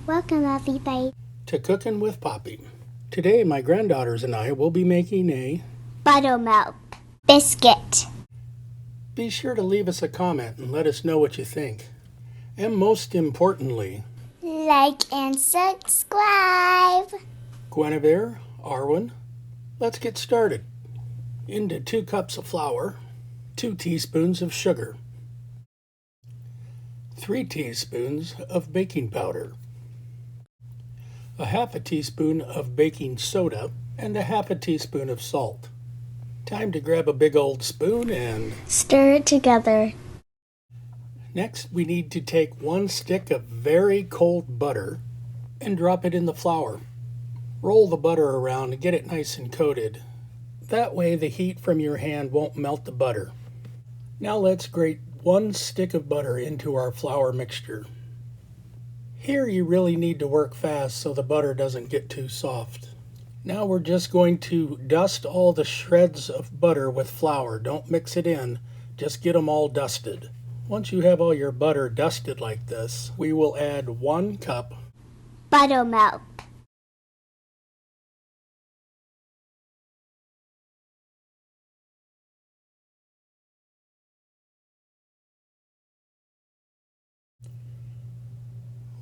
Welcome everybody to Cooking with Poppy. Today my granddaughters and I will be making a buttermilk biscuit. Be sure to leave us a comment and let us know what you think. And most importantly, Like and subscribe. Guinevere, Arwen, let's get started. Into 2 cups of flour, 2 teaspoons of sugar, 3 teaspoons of baking powder, a half a teaspoon of baking soda, and a half a teaspoon of salt. Time to grab a big old spoon and stir it together. Next, we need to take 1 stick of very cold butter and drop it in the flour. Roll the butter around and get it nice and coated. That way the heat from your hand won't melt the butter. Now let's grate 1 stick of butter into our flour mixture. Here you really need to work fast so the butter doesn't get too soft. Now we're just going to dust all the shreds of butter with flour. Don't mix it in, just get them all dusted. Once you have all your butter dusted like this, we will add 1 cup buttermilk.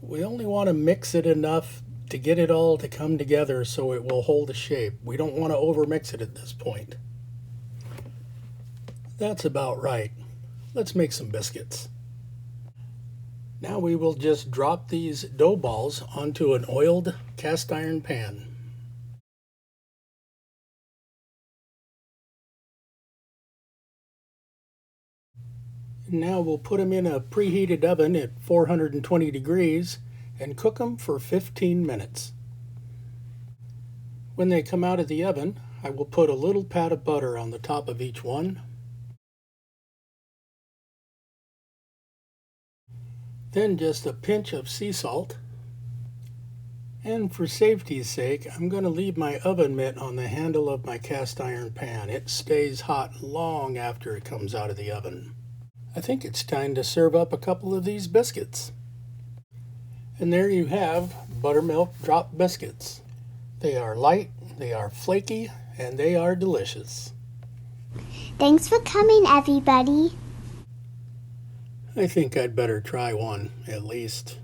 We only want to mix it enough to get it all to come together so it will hold a shape. We don't want to overmix it at this point. That's about right. Let's make some biscuits. Now we will just drop these dough balls onto an oiled cast iron pan. Now we'll put them in a preheated oven at 420 degrees and cook them for 15 minutes. When they come out of the oven, I will put a little pat of butter on the top of each one. Then just a pinch of sea salt. And for safety's sake, I'm going to leave my oven mitt on the handle of my cast iron pan. It stays hot long after it comes out of the oven. I think it's time to serve up a couple of these biscuits. And there you have buttermilk drop biscuits. They are light, they are flaky, and they are delicious. Thanks for coming, everybody. I think I'd better try one, at least.